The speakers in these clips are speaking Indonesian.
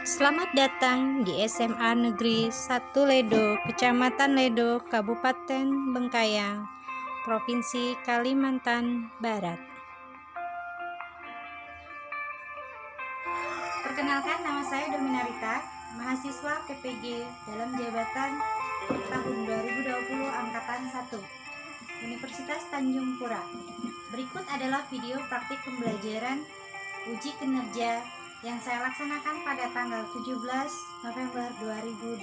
Selamat datang di SMA Negeri 1 Ledo, Kecamatan Ledo, Kabupaten Bengkayang, Provinsi Kalimantan Barat. Perkenalkan, nama saya Dominarita, mahasiswa PPG dalam jabatan tahun 2020 Angkatan 1, Universitas Tanjung Pura. Berikut adalah video praktik pembelajaran uji kinerja yang saya laksanakan pada tanggal 17 November 2020.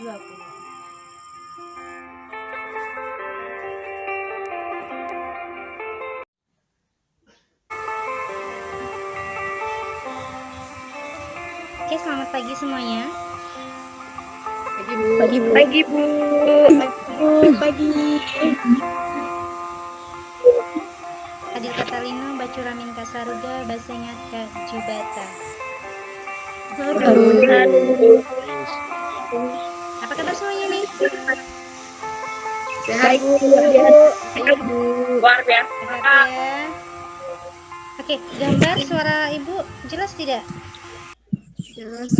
Oke, selamat pagi semuanya. Pagi Bu. Adil Katalino, Bacuramin Kasaruga, Basengat Kak Jubata. Apa kabar semuanya nih? Sehat Bu. Luar biasa. Sehat ya. Oke, gambar suara Ibu jelas tidak? Jelas.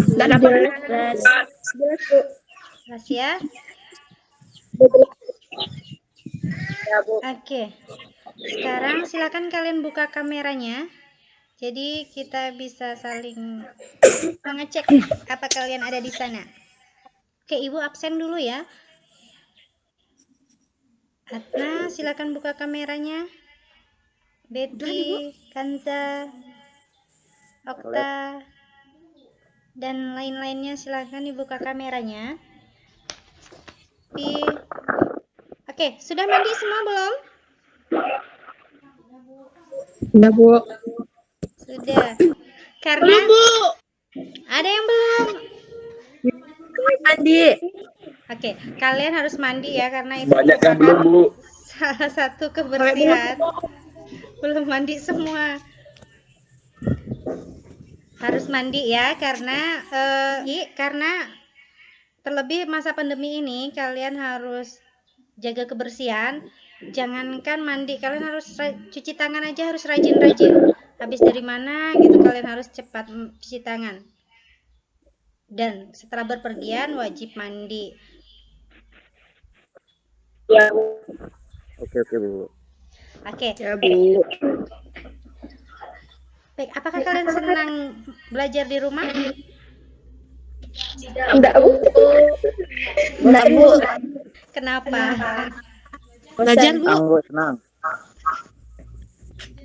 Jelas ya? Ya Bu. Oke. Sekarang silakan kalian buka kameranya. Jadi kita bisa saling mengecek apa kalian ada di sana. Oke, Ibu absen dulu ya. Atna, silakan buka kameranya. Betty, Kanza, Okta, dan lain-lainnya silakan dibuka kameranya. Oke, sudah mandi semua belum? Sudah Bu. Sudah. Karena ada yang belum. Mandi. Oke, kalian harus mandi ya karena itu Banyak yang belum Bu. salah satu kebersihan. Belum mandi semua. Harus mandi ya karena terlebih masa pandemi ini kalian harus jaga kebersihan. Jangankan mandi, kalian harus cuci tangan aja harus rajin-rajin. Habis dari mana gitu kalian harus cepat cuci tangan. Dan setelah berpergian wajib mandi. Ya. Oke Bu. Oke. Ya Bu. Baik, apakah kalian senang belajar di rumah? Enggak Bu. Enggak Bu. Kenapa? Belajar Bu. Aku senang.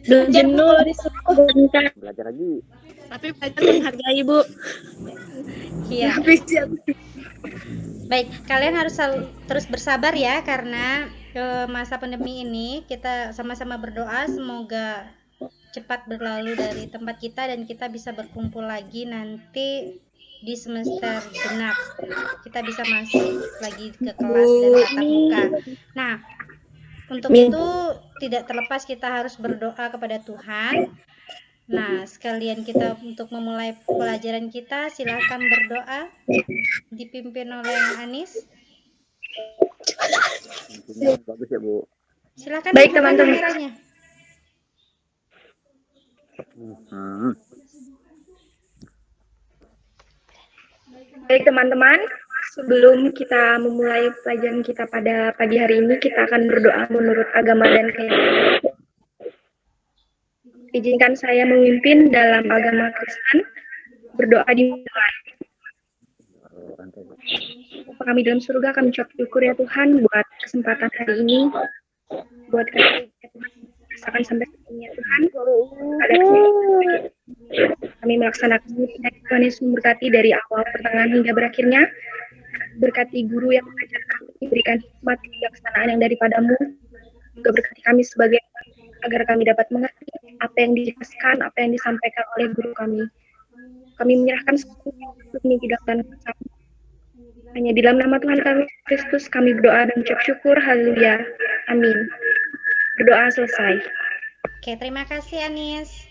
Jenuh disuruh Belajar lagi. tapi belajar menghargai Bu. Iya. Baik, kalian harus terus bersabar ya karena masa pandemi ini kita sama-sama berdoa semoga cepat berlalu dari tempat kita dan kita bisa berkumpul lagi nanti di semester genap. Kita bisa masuk lagi ke kelas dan tatap muka. Nah, untuk itu tidak terlepas kita harus berdoa kepada Tuhan. Nah, sekalian kita untuk memulai pelajaran kita, silakan berdoa dipimpin oleh Anis. Bagus ya Bu. Silakan Baik, buka teman-teman. kameranya. Baik teman-teman, sebelum kita memulai pelajaran kita pada pagi hari ini, kita akan berdoa menurut agama dan keyakinan. Izinkan saya memimpin dalam agama Kristen, berdoa dimulai. Bapa kami dalam surga, kami ucap syukur ya Tuhan buat kesempatan hari ini, buat kami rasakan sampai sini ya Tuhan. Pada kami melaksanakan Tuhan Yesus memberkati dari awal, pertengahan hingga berakhirnya. Berkati guru yang mengajar kami, berikan hikmat kebijaksanaan yang daripadamu. Juga berkati kami sebagai agar kami dapat mengerti apa yang dijelaskan, apa yang disampaikan oleh guru kami. Kami menyerahkan semuanya di dalam tangan kami. Hanya di dalam nama Tuhan kami Kristus kami berdoa dan ucap syukur. Haleluya. Amin. Berdoa selesai. Oke, terima kasih Anis.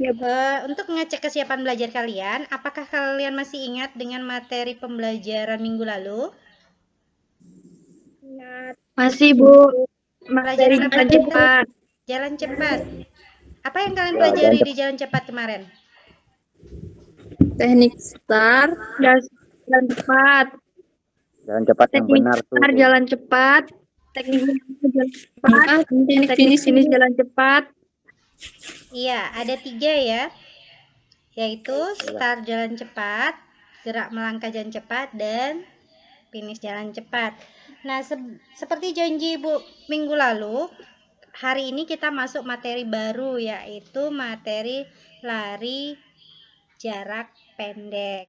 Ya, Bu. Untuk mengecek kesiapan belajar kalian, apakah kalian masih ingat dengan materi pembelajaran minggu lalu? Masih Bu. Pelajaran apa? cepat. Jalan cepat. Apa yang kalian pelajari di jalan cepat kemarin? Teknik start, jalan cepat. Jalan cepat yang Teknik benar tuh. start, jalan cepat. Teknik jalan cepat. Teknik finish jalan cepat. Iya, ada 3 ya, yaitu start jalan cepat, gerak melangkah jalan cepat, dan finish jalan cepat. Nah, seperti janji Ibu minggu lalu, hari ini kita masuk materi baru, yaitu materi lari jarak pendek.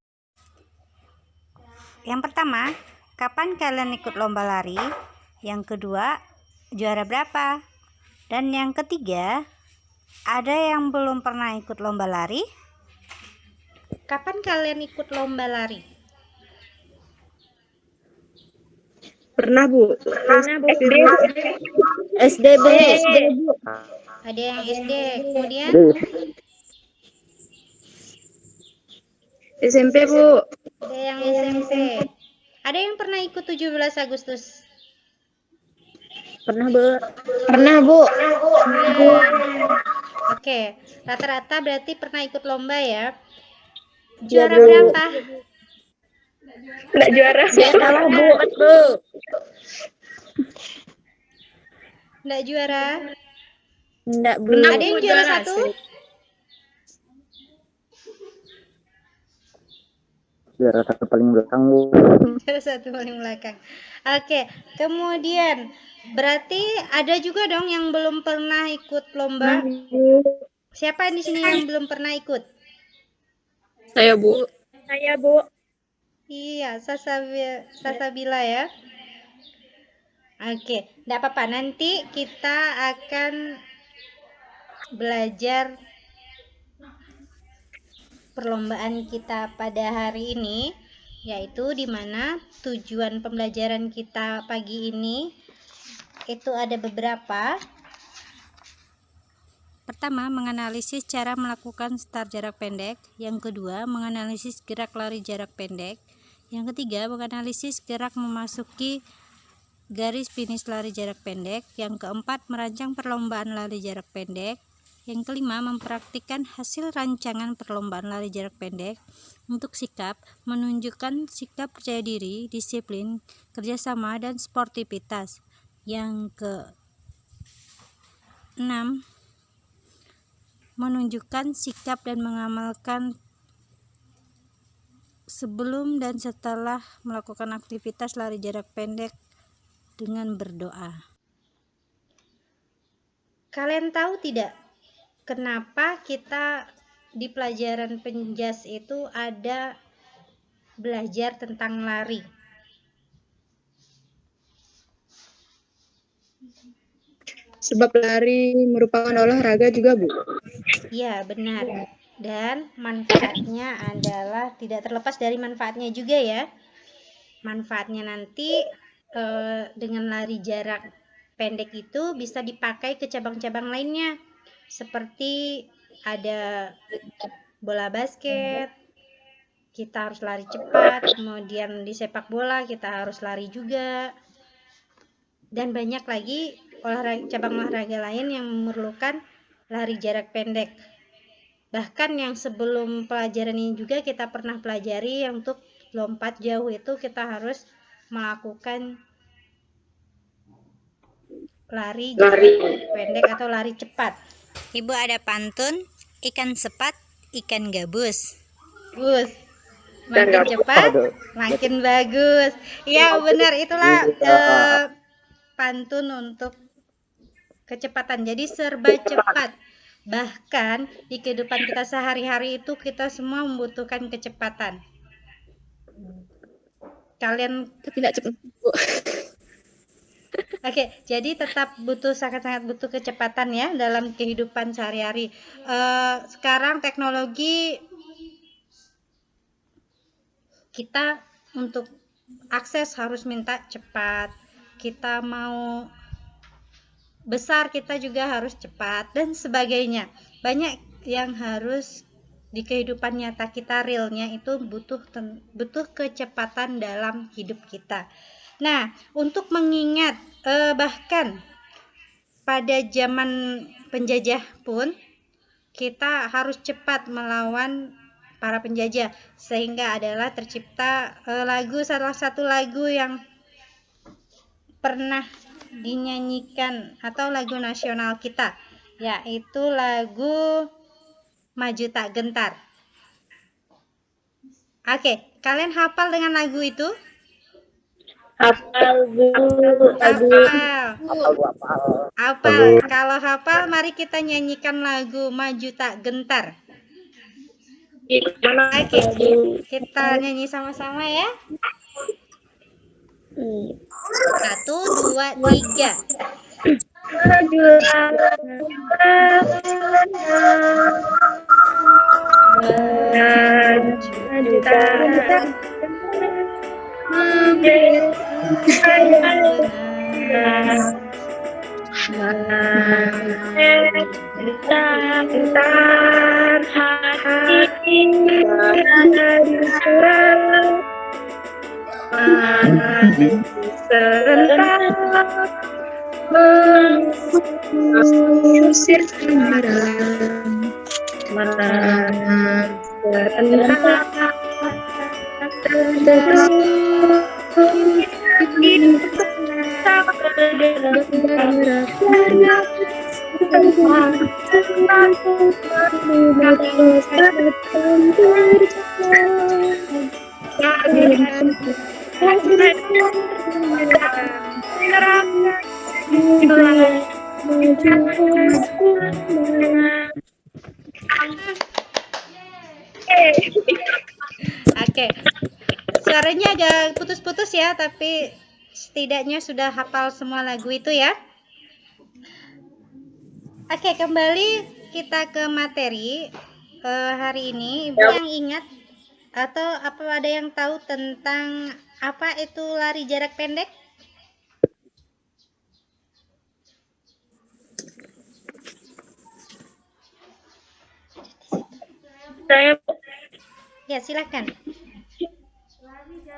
Yang pertama, kapan kalian ikut lomba lari? Yang kedua, juara berapa? Dan yang ketiga, ada yang belum pernah ikut lomba lari? Kapan kalian ikut lomba lari? Pernah, Bu. SD. SD, Bu. Ada yang SD, kemudian SMP, Bu. ada yang SMP. Ada yang pernah ikut 17 Agustus? Pernah, Bu. Pernah, Bu. Oke, rata-rata berarti pernah ikut lomba ya. Juara Bu. berapa? Enggak juara. Salah, Bu. Enggak juara? Enggak, Bu. Ada yang juara 1? Juara 1 paling belakang, Bu. Juara 1 paling belakang. Oke, kemudian berarti ada juga dong yang belum pernah ikut lomba. Siapa di sini yang belum pernah ikut? Saya, Bu. Saya, Bu. Iya, Sasabila ya. Oke, enggak apa-apa. Nanti kita akan belajar perlombaan kita pada hari ini, yaitu di mana tujuan pembelajaran kita pagi ini itu ada beberapa. Pertama, menganalisis cara melakukan start jarak pendek. Yang kedua, menganalisis gerak lari jarak pendek. Yang ketiga, menganalisis gerak memasuki garis finish lari jarak pendek. Yang keempat, merancang perlombaan lari jarak pendek. Yang kelima, mempraktikkan hasil rancangan perlombaan lari jarak pendek. Untuk sikap, menunjukkan sikap percaya diri, disiplin, kerjasama, dan sportivitas. Yang keenam, menunjukkan sikap dan mengamalkan sebelum dan setelah melakukan aktivitas lari jarak pendek dengan berdoa. Kalian tahu tidak kenapa kita di pelajaran penjas itu ada belajar tentang lari? Sebab lari merupakan olahraga juga, Bu. Ya, benar. Dan manfaatnya adalah tidak terlepas dari manfaatnya juga ya. Manfaatnya nanti dengan lari jarak pendek itu bisa dipakai ke cabang-cabang lainnya. Seperti ada bola basket, kita harus lari cepat, kemudian di sepak bola kita harus lari juga. Dan banyak lagi cabang olahraga lain yang memerlukan lari jarak pendek. Bahkan yang sebelum pelajaran ini juga kita pernah pelajari, yang untuk lompat jauh itu kita harus melakukan lari jarak pendek atau lari cepat. Ibu ada pantun, ikan sepat, ikan gabus. Makin cepat, makin bagus. Iya benar, itulah pantun untuk kecepatan. Jadi serba cepat. Bahkan di kehidupan kita sehari-hari itu kita semua membutuhkan kecepatan. Kalian Tidak cepat, Bu. Oke, jadi tetap sangat-sangat butuh kecepatan ya dalam kehidupan sehari-hari. Sekarang teknologi kita untuk akses harus minta cepat. Kita mau besar kita juga harus cepat dan sebagainya. Banyak yang harus di kehidupan nyata kita realnya itu butuh kecepatan dalam hidup kita. Nah, untuk mengingat bahkan pada zaman penjajah pun kita harus cepat melawan para penjajah, sehingga adalah tercipta salah satu lagu yang pernah dinyanyikan atau lagu nasional kita, yaitu lagu Maju Tak Gentar. Oke, kalian hafal dengan lagu itu? Hafal Bu. Hafal. Kalau hafal, mari kita nyanyikan lagu Maju Tak Gentar. Oke, kita nyanyi sama-sama ya. 1, 2, 3. Mengusir kemarahan, Oke, suaranya agak putus-putus ya, tapi setidaknya sudah hafal semua lagu itu ya. Oke, kembali kita ke materi hari ini. Ibu yang ingat atau apa ada yang tahu tentang apa itu lari jarak pendek? Saya Ya, silakan.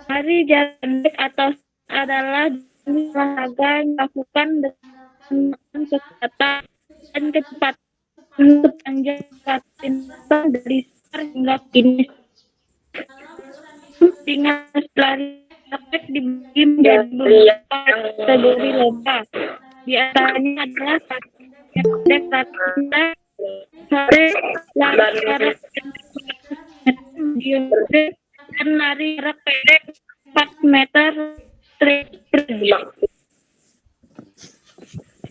lari jarak pendek atau adalah olahraga yang dilakukan dengan kecepatan dan kecepatan sepanjang lintasan dari start hingga finish. Dengan lari pendek dibagi menjadi beberapa kategori lomba. Di antaranya adalah pendek, lari jarak dan lari jarak pendek 4 meter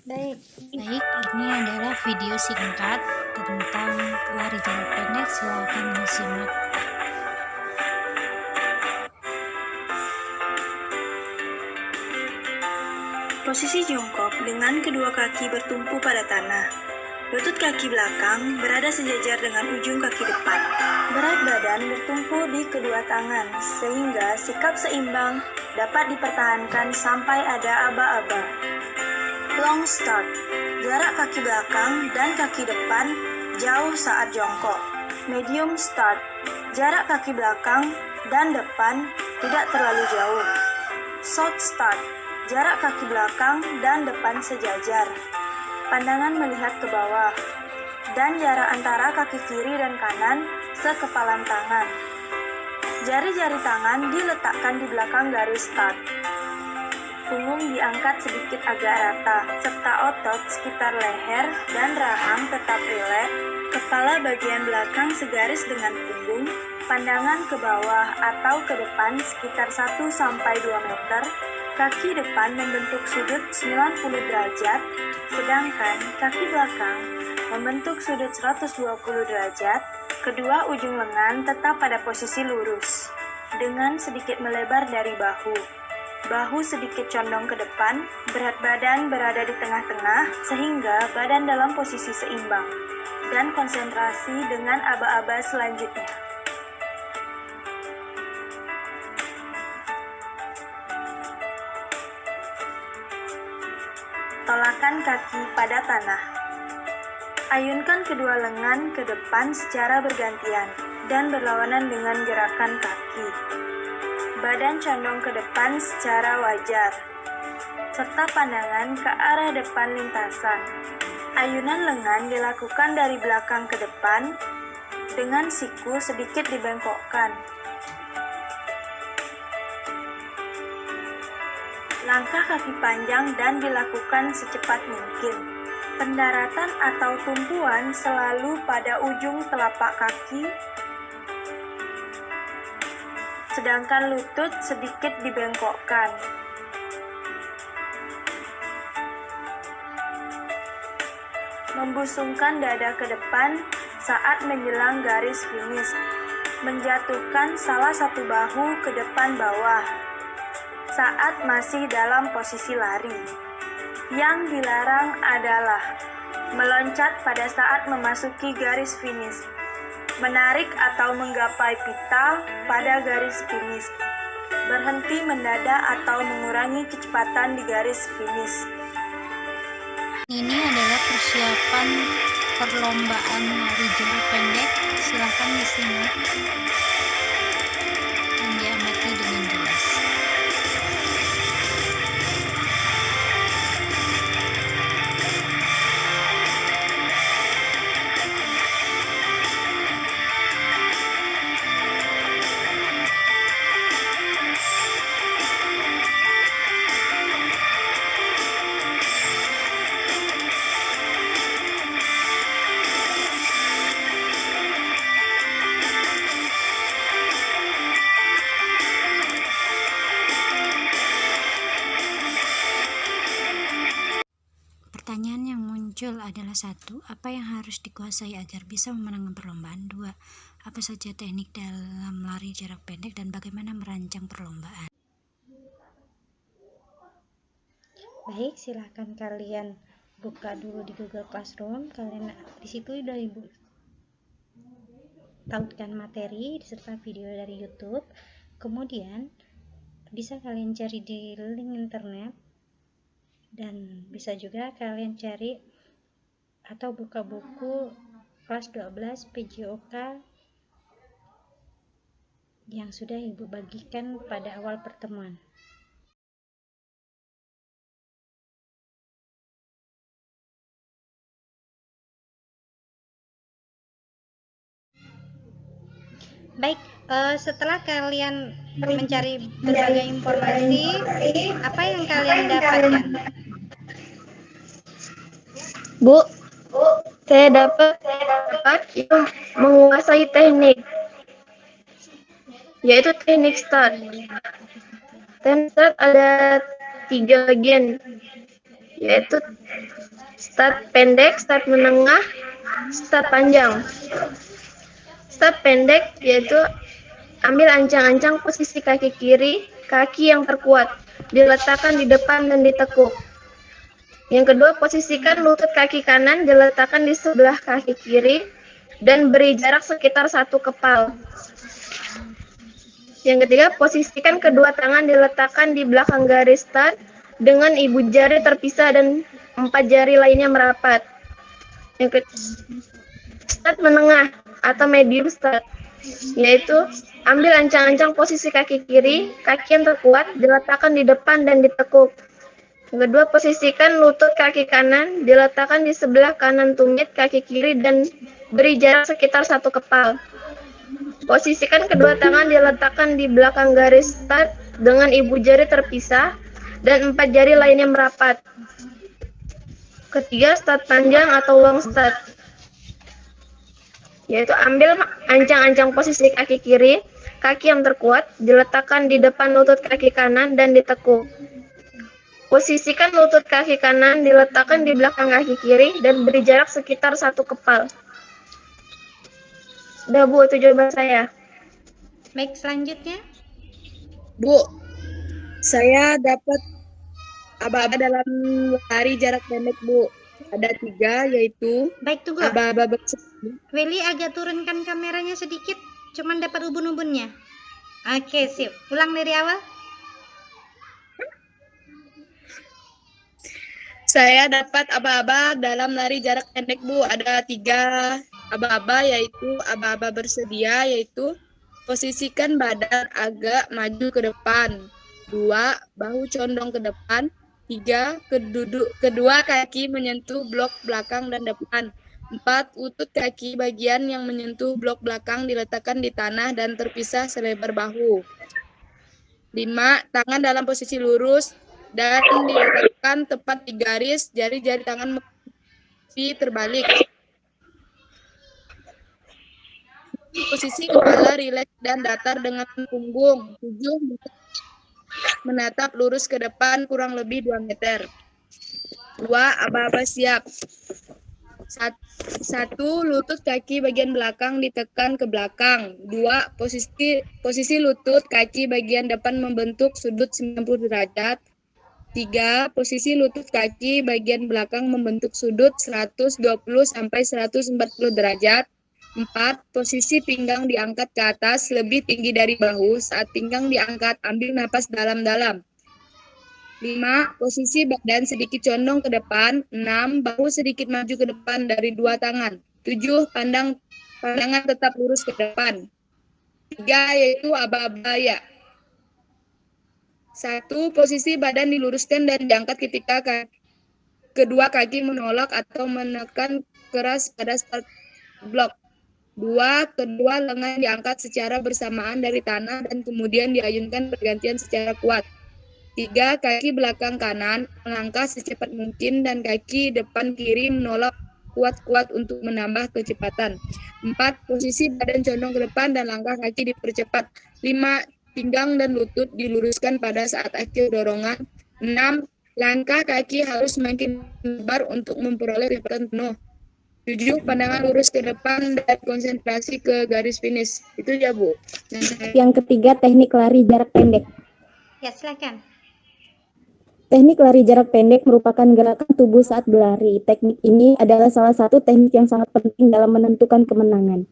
Baik, ini adalah video singkat tentang lari jarak pendek. Silakan disimak. Posisi jongkok dengan kedua kaki bertumpu pada tanah. Lutut kaki belakang berada sejajar dengan ujung kaki depan. Berat badan bertumpu di kedua tangan, sehingga sikap seimbang dapat dipertahankan sampai ada aba-aba. Long start, jarak kaki belakang dan kaki depan jauh saat jongkok. Medium start, jarak kaki belakang dan depan tidak terlalu jauh. Short start, jarak kaki belakang dan depan sejajar. Pandangan melihat ke bawah, dan jarak antara kaki kiri dan kanan sekepalan tangan. Jari-jari tangan diletakkan di belakang garis start. Punggung diangkat sedikit agak rata, serta otot sekitar leher dan rahang tetap rileks. Kepala bagian belakang segaris dengan punggung. Pandangan ke bawah atau ke depan sekitar 1-2 meter. Kaki depan membentuk sudut 90 derajat, sedangkan kaki belakang membentuk sudut 120 derajat. Kedua ujung lengan tetap pada posisi lurus, dengan sedikit melebar dari bahu. Bahu sedikit condong ke depan, berat badan berada di tengah-tengah, sehingga badan dalam posisi seimbang. Dan konsentrasi dengan aba-aba selanjutnya. Tolakan kaki pada tanah. Ayunkan kedua lengan ke depan secara bergantian dan berlawanan dengan gerakan kaki. Badan condong ke depan secara wajar, serta pandangan ke arah depan lintasan. Ayunan lengan dilakukan dari belakang ke depan dengan siku sedikit dibengkokkan. Langkah kaki panjang dan dilakukan secepat mungkin. Pendaratan atau tumpuan selalu pada ujung telapak kaki, sedangkan lutut sedikit dibengkokkan. Membusungkan dada ke depan saat menjelang garis finish. Menjatuhkan salah satu bahu ke depan bawah saat masih dalam posisi lari. Yang dilarang adalah meloncat pada saat memasuki garis finish, menarik atau menggapai pita pada garis finish, berhenti mendadak atau mengurangi kecepatan di garis finish. Ini adalah persiapan perlombaan lari jarak pendek. Silahkan disimak dan diamati dengan jelas. Pertanyaan yang muncul adalah: 1. Apa yang harus dikuasai agar bisa memenangkan perlombaan? 2. Apa saja teknik dalam lari jarak pendek dan bagaimana merancang perlombaan? Baik, silahkan kalian buka dulu di Google Classroom. Kalian di situ udah Ibu tautkan materi serta video dari YouTube. Kemudian bisa kalian cari di link internet. Dan bisa juga kalian cari atau buka buku kelas 12 PJOK yang sudah Ibu bagikan pada awal pertemuan. Baik, setelah kalian mencari berbagai informasi, apa yang kalian dapatkan? Bu, saya dapat menguasai teknik, yaitu teknik start. Teknik start ada 3 bagian, yaitu start pendek, start menengah, start panjang. Start pendek yaitu ambil ancang-ancang posisi kaki kiri, kaki yang terkuat, diletakkan di depan dan ditekuk. Yang kedua, posisikan lutut kaki kanan diletakkan di sebelah kaki kiri dan beri jarak sekitar 1 kepal. Yang ketiga, posisikan kedua tangan diletakkan di belakang garis start dengan ibu jari terpisah dan 4 jari lainnya merapat. Yang start menengah atau medium start, yaitu ambil ancang-ancang posisi kaki kiri, kaki yang terkuat diletakkan di depan dan ditekuk. Yang kedua, posisikan lutut kaki kanan diletakkan di sebelah kanan tumit kaki kiri dan beri jarak sekitar 1 kepal. Posisikan kedua tangan diletakkan di belakang garis start dengan ibu jari terpisah dan 4 jari lainnya merapat. Ketiga, start panjang atau long start, yaitu ambil ancang-ancang posisi kaki kiri, kaki yang terkuat diletakkan di depan lutut kaki kanan dan ditekuk. Posisikan lutut kaki kanan diletakkan di belakang kaki kiri dan beri jarak sekitar 1 kepal. Sudah Bu, itu jawaban saya. Baik, selanjutnya. Bu, saya dapat aba-aba dalam lari jarak pendek, Bu. Ada 3, yaitu Baik, tunggu. aba-aba bersedia. Willy agak turunkan kameranya sedikit, cuman dapat ubun-ubunnya. Oke, sip. Ulang dari awal. Saya dapat aba-aba dalam lari jarak pendek, Bu. Ada 3 aba-aba, yaitu aba-aba bersedia, yaitu posisikan badan agak maju ke depan. 2, bahu condong ke depan. 3, kedua kaki menyentuh blok belakang dan depan. 4. Lutut kaki bagian yang menyentuh blok belakang diletakkan di tanah dan terpisah selebar bahu. 5. Tangan dalam posisi lurus dan diletakkan tepat di garis, jari-jari tangan terbalik. Posisi kepala rileks dan datar dengan punggung. 7. Menatap lurus ke depan kurang lebih 2 meter. 2. Aba-aba siap. 1. Lutut kaki bagian belakang ditekan ke belakang. 2. Posisi lutut kaki bagian depan membentuk sudut 90 derajat. 3. Posisi lutut kaki bagian belakang membentuk sudut 120 sampai 140 derajat. 4. Posisi pinggang diangkat ke atas lebih tinggi dari bahu. Saat pinggang diangkat, ambil napas dalam-dalam. 5. Posisi badan sedikit condong ke depan. 6. Bahu sedikit maju ke depan dari 2 tangan. 7. Pandangan tetap lurus ke depan. 3. Yaitu aba-aba ya. 1. Posisi badan diluruskan dan diangkat ketika kedua kaki menolak atau menekan keras pada start block. 2. Kedua lengan diangkat secara bersamaan dari tanah dan kemudian diayunkan bergantian secara kuat. 3. Kaki belakang kanan melangkah secepat mungkin dan kaki depan kiri menolak kuat-kuat untuk menambah kecepatan. 4. Posisi badan condong ke depan dan langkah kaki dipercepat. 5. Pinggang dan lutut diluruskan pada saat akhir dorongan. 6. Langkah kaki harus semakin lebar untuk memperoleh kecepatan penuh. 7. Pandangan lurus ke depan dan konsentrasi ke garis finish. Itu ya, Bu. Yang ketiga, teknik lari jarak pendek. Ya, silakan. Teknik lari jarak pendek merupakan gerakan tubuh saat berlari. Teknik ini adalah salah satu teknik yang sangat penting dalam menentukan kemenangan.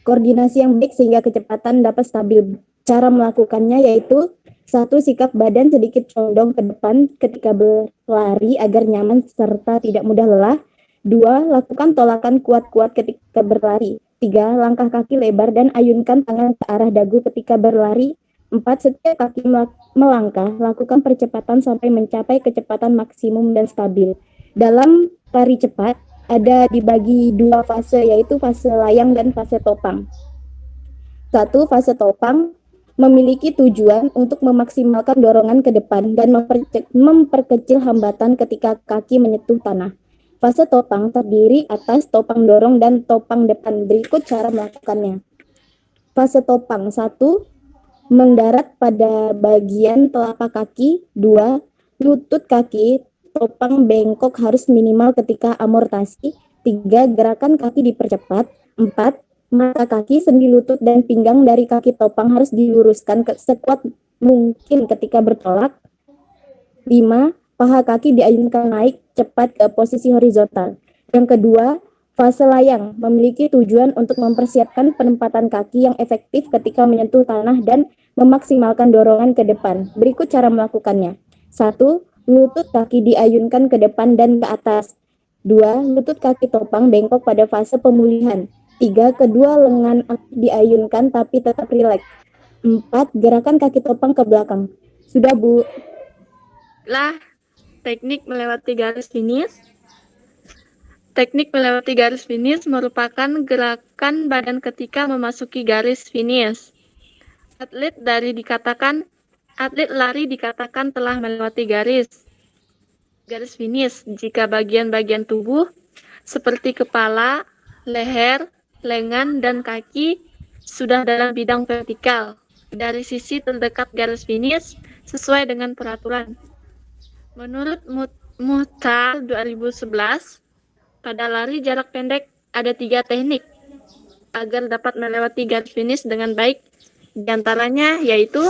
Koordinasi yang baik sehingga kecepatan dapat stabil. Cara melakukannya yaitu 1. Sikap badan sedikit condong ke depan ketika berlari agar nyaman serta tidak mudah lelah. 2. Lakukan tolakan kuat-kuat ketika berlari. 3. Langkah kaki lebar dan ayunkan tangan ke arah dagu ketika berlari. 4. Setiap kaki melangkah, lakukan percepatan sampai mencapai kecepatan maksimum dan stabil. Dalam lari cepat, ada dibagi 2 fase, yaitu fase layang dan fase topang. 1. Fase topang memiliki tujuan untuk memaksimalkan dorongan ke depan dan memperkecil hambatan ketika kaki menyentuh tanah. Fase topang terdiri atas topang dorong dan topang depan. Berikut cara melakukannya. Fase topang 1. Mendarat pada bagian telapak kaki. 2. Lutut kaki topang bengkok harus minimal ketika amortasi. 3. Gerakan kaki dipercepat. 4. Mata kaki, sendi lutut, dan pinggang dari kaki topang harus diluruskan sekuat mungkin ketika bertolak. 5. Paha kaki diayunkan naik cepat ke posisi horizontal. Yang kedua, fase layang memiliki tujuan untuk mempersiapkan penempatan kaki yang efektif ketika menyentuh tanah dan memaksimalkan dorongan ke depan. Berikut cara melakukannya. 1. Lutut kaki diayunkan ke depan dan ke atas. 2. Lutut kaki topang bengkok pada fase pemulihan. 3. Kedua lengan diayunkan tapi tetap rileks. 4. Gerakan kaki topang ke belakang. Sudah, Bu? Teknik melewati garis finish. Teknik melewati garis finish merupakan gerakan badan ketika memasuki garis finish. Atlet lari dikatakan telah melewati garis finish jika bagian-bagian tubuh seperti kepala, leher, lengan, dan kaki sudah dalam bidang vertikal dari sisi terdekat garis finish sesuai dengan peraturan. Menurut Muhtar 2011, pada lari jarak pendek ada 3 teknik agar dapat melewati garis finish dengan baik. Di antaranya yaitu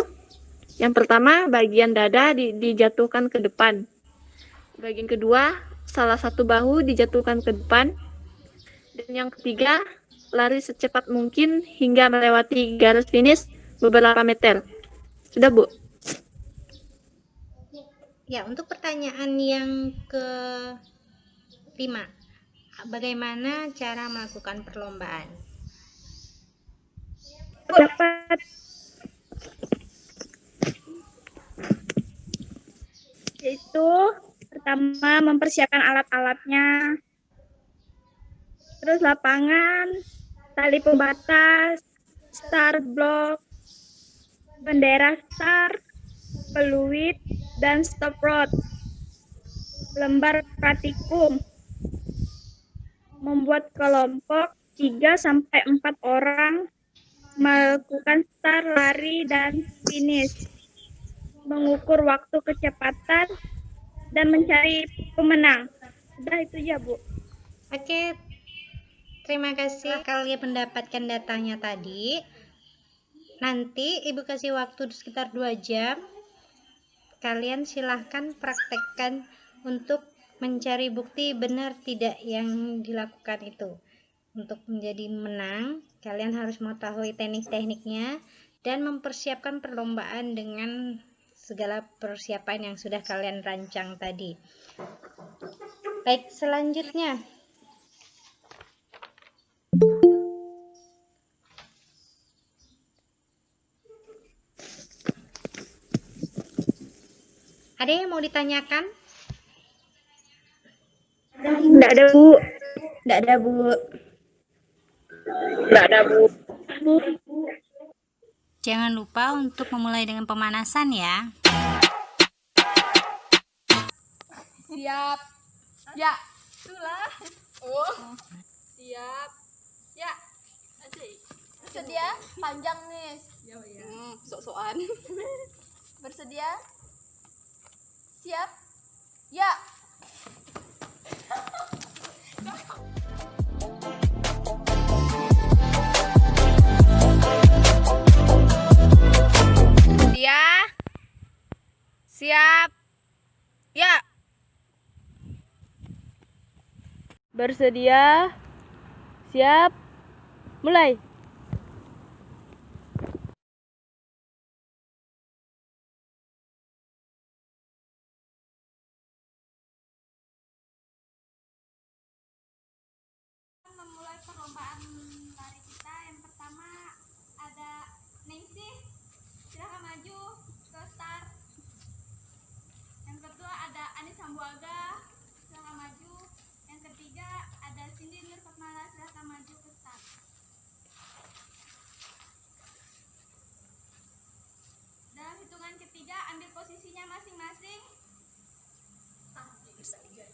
yang pertama, bagian dada dijatuhkan ke depan. Bagian kedua, salah satu bahu dijatuhkan ke depan. Dan yang ketiga, lari secepat mungkin hingga melewati garis finish beberapa meter. Sudah, Bu? Ya, untuk pertanyaan yang ke-5, bagaimana cara melakukan perlombaan? Dapat. Itu pertama mempersiapkan alat-alatnya. terus lapangan, tali pembatas, start block, bendera start, peluit, dan stop rod. Lembar praktikum, membuat kelompok 3-4 orang, melakukan start, lari, dan finish, mengukur waktu kecepatan, dan mencari pemenang. Udah itu ya, Bu. Oke, terima kasih kalian mendapatkan datanya tadi. Nanti Ibu kasih waktu sekitar 2 jam. Kalian silahkan praktekkan untuk mencari bukti benar tidak yang dilakukan itu. Untuk menjadi menang, kalian harus mengetahui teknik-tekniknya dan mempersiapkan perlombaan dengan segala persiapan yang sudah kalian rancang tadi. Baik, selanjutnya ada yang mau ditanyakan? Enggak ada, Bu. Tidak ada, Bu. Enggak ada, Bu. Jangan lupa untuk memulai dengan pemanasan ya. Siap. Ya. Itulah. Oh. Siap. Ya. Asik. Bersedia? Panjang nih. Ya, ya. Sok-sokan. Bersedia? Siap? Ya. Bersedia? Siap. Ya. Bersedia? Siap. Mulai. Memulai perlombaan lari kita. Yang pertama ada Ningsih, silahkan maju ke start. Yang kedua ada Anis Hambuaga, silahkan maju. Yang ketiga ada Cindy Nur Fatmala, silahkan maju ke start. Dalam hitungan ketiga ambil posisinya masing-masing.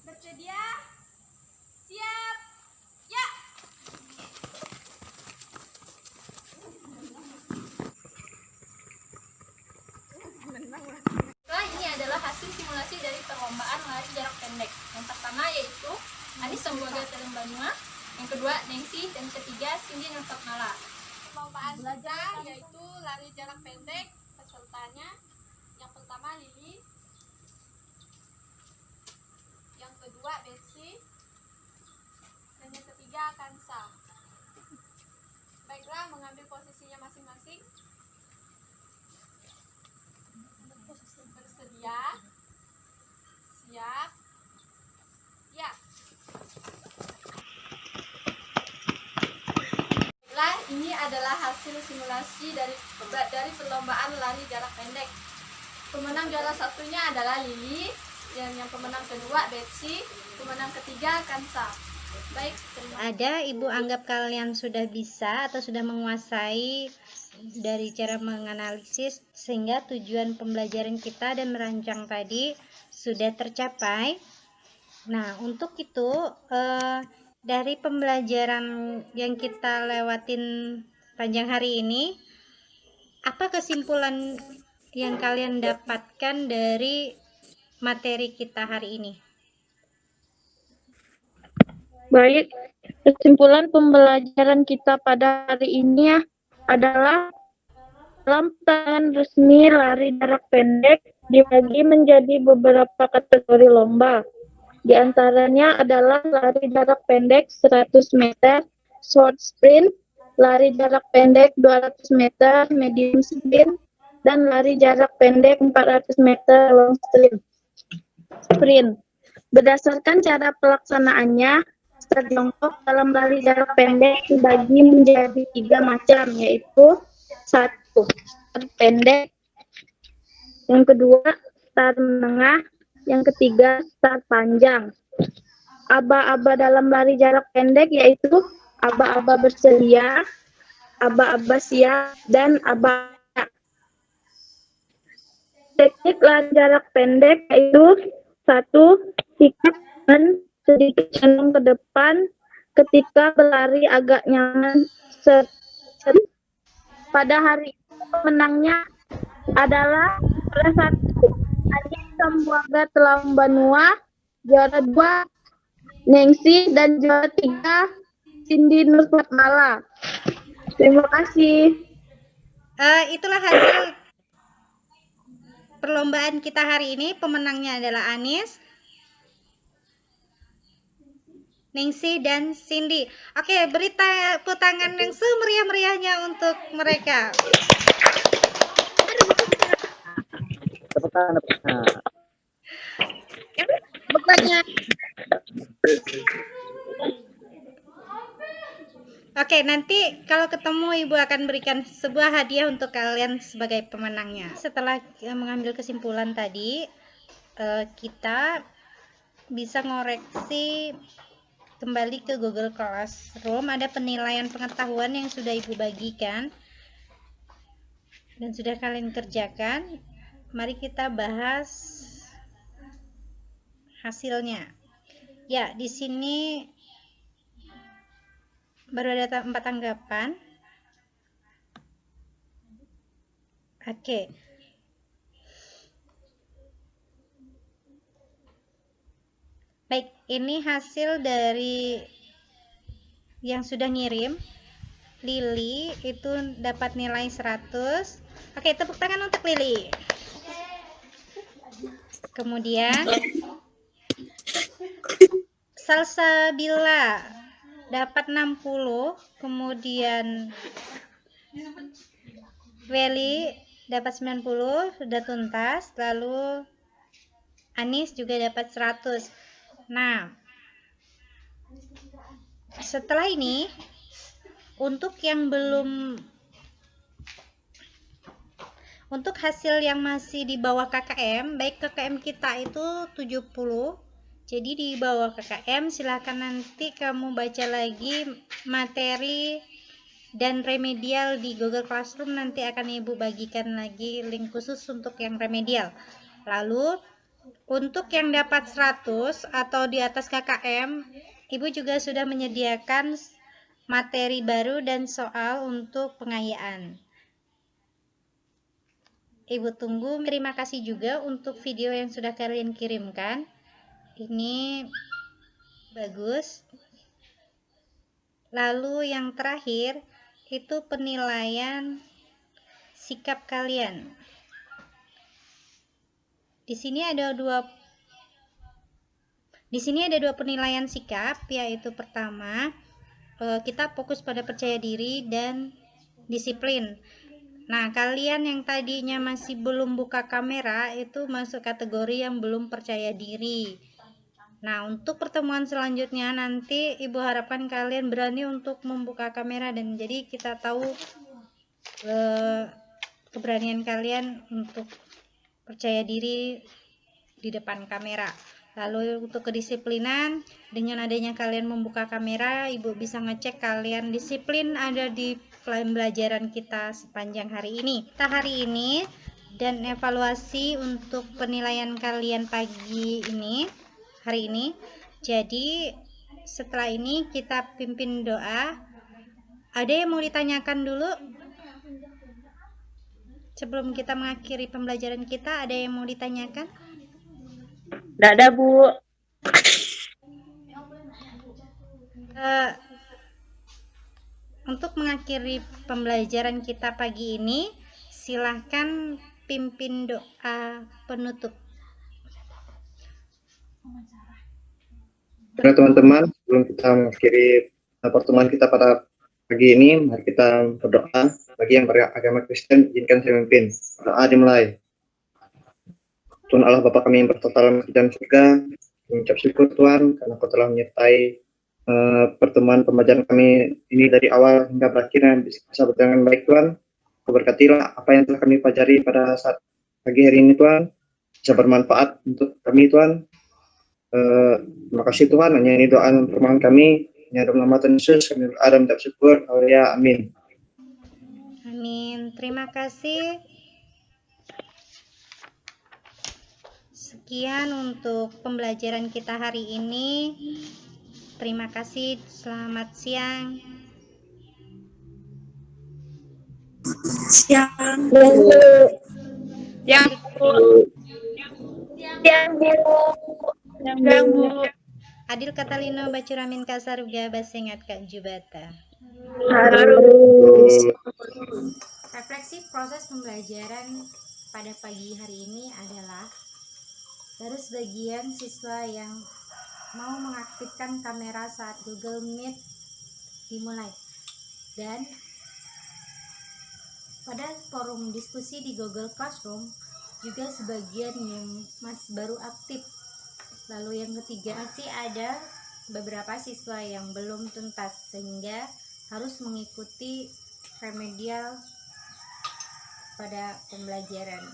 Bersedia? Siap? Ya. Nah, ini adalah hasil simulasi dari perlombaan lari jarak pendek. Yang pertama yaitu Anis Hambuaga Banua, yang kedua Nengsi, dan ketiga Cindy Nur Fatmala. Perlombaan belajar yaitu lari jarak pendek. Pesertanya yang pertama Lili, yang kedua Betsy, dan yang ketiga Kansa. Baiklah, mengambil posisinya masing-masing. Bersedia? Siap? Ya. Baiklah, ini adalah hasil simulasi dari perlombaan lari jarak pendek. Pemenang juara satunya adalah Lili, dan yang pemenang kedua Betsy, pemenang ketiga Kansa. Baik, terima kasih. Ada Ibu anggap kalian sudah bisa atau sudah menguasai dari cara menganalisis sehingga tujuan pembelajaran kita dan merancang tadi sudah tercapai. Nah, untuk itu dari pembelajaran yang kita lewatin panjang hari ini, apa kesimpulan yang kalian dapatkan dari materi kita hari ini? Baik, kesimpulan pembelajaran kita pada hari ini adalah dalam tangan resmi lari jarak pendek dibagi menjadi beberapa kategori lomba. Di antaranya adalah lari jarak pendek 100 meter, short sprint, lari jarak pendek 200 meter, medium sprint, dan lari jarak pendek 400 meter, long sprint. Berdasarkan cara pelaksanaannya, start jongkok dalam lari jarak pendek dibagi menjadi 3 macam, yaitu 1. Start pendek, yang kedua start menengah, yang ketiga start panjang. aba-aba dalam lari jarak pendek, yaitu aba-aba bersedia, aba-aba siap, dan aba. Teknik lari jarak pendek yaitu 1. Sikap dan sedikit condong ke depan ketika berlari agak nyaman. Pada hari ini pemenangnya adalah juara 1 Adi Sambuaga Telam Banua, juara 2 Nengsi, dan juara 3 Cindy Nurfatmala. Terima kasih. Itulah hasil perlombaan kita hari ini. Pemenangnya adalah Anis, Ningsi, dan Cindy. Oke, beri tepuk tangan yang semeriah-meriahnya untuk mereka. Tepuk tangan. Bukannya Oke, nanti kalau ketemu Ibu akan berikan sebuah hadiah untuk kalian sebagai pemenangnya. Setelah mengambil kesimpulan tadi, kita bisa ngoreksi kembali ke Google Classroom. Ada penilaian pengetahuan yang sudah Ibu bagikan dan sudah kalian kerjakan. Mari kita bahas hasilnya. Ya, di sini baru ada 4 tanggapan. Oke. Baik, ini hasil dari yang sudah ngirim. Lili itu dapat nilai 100. Oke, tepuk tangan untuk Lili. Kemudian Salsabila dapat 60. Kemudian Weli dapat 90, sudah tuntas. Lalu Anis juga dapat 100. Nah, setelah ini untuk hasil yang masih di bawah KKM, baik KKM kita itu 70. Jadi di bawah KKM silahkan nanti kamu baca lagi materi dan remedial di Google Classroom. Nanti akan Ibu bagikan lagi link khusus untuk yang remedial. Lalu untuk yang dapat 100 atau di atas KKM, Ibu juga sudah menyediakan materi baru dan soal untuk pengayaan. Ibu tunggu. Terima kasih juga untuk video yang sudah kalian kirimkan. Ini bagus. Lalu yang terakhir itu penilaian sikap kalian. Di sini ada dua penilaian sikap, yaitu pertama, kita fokus pada percaya diri dan disiplin. Nah, kalian yang tadinya masih belum buka kamera itu masuk kategori yang belum percaya diri. Nah, untuk pertemuan selanjutnya nanti Ibu harapkan kalian berani untuk membuka kamera, dan jadi kita tahu keberanian kalian untuk percaya diri di depan kamera. Lalu untuk kedisiplinan, dengan adanya kalian membuka kamera, Ibu bisa ngecek kalian disiplin ada di pembelajaran kita sepanjang hari ini. Kita hari ini dan evaluasi untuk penilaian kalian pagi ini, hari ini. Jadi setelah ini kita pimpin doa. Ada yang mau ditanyakan dulu? Sebelum kita mengakhiri pembelajaran kita, ada yang mau ditanyakan? Tidak ada, Bu. Untuk mengakhiri pembelajaran kita pagi ini, silahkan pimpin doa penutup. Oke teman-teman, sebelum kita mengakhiri pertemuan kita pada pagi ini, mari kita berdoa. Bagi yang beragama Kristen, izinkan saya memimpin. Doa dimulai. Tuhan Allah Bapa kami yang bertotal di dalam surga, mengucap syukur Tuhan karena Kau telah menyertai pertemuan pembelajaran kami ini dari awal hingga berakhirnya bisa berjalan baik Tuhan. Kau berkatilah apa yang telah kami pelajari pada saat pagi hari ini Tuhan, bisa bermanfaat untuk kami Tuhan. Terima kasih Tuhan, hanya ini doa dan permohonan kami. Hanya dalam nama Tuhan Yesus kami berdoa dan mengucap syukur. Haleluya, amin. Amin. Terima kasih. Sekian untuk pembelajaran kita hari ini. Terima kasih. Selamat siang. Siang. Yang Bu. Adil Katalino Bacuramin Kasaruga Basengat Kak Jubata. Refleksi proses pembelajaran pada pagi hari ini adalah baru sebagian siswa yang mau mengaktifkan kamera saat Google Meet dimulai, dan pada forum diskusi di Google Classroom juga sebagian yang masih baru aktif. Lalu yang ketiga masih ada beberapa siswa yang belum tuntas sehingga harus mengikuti remedial pada pembelajaran.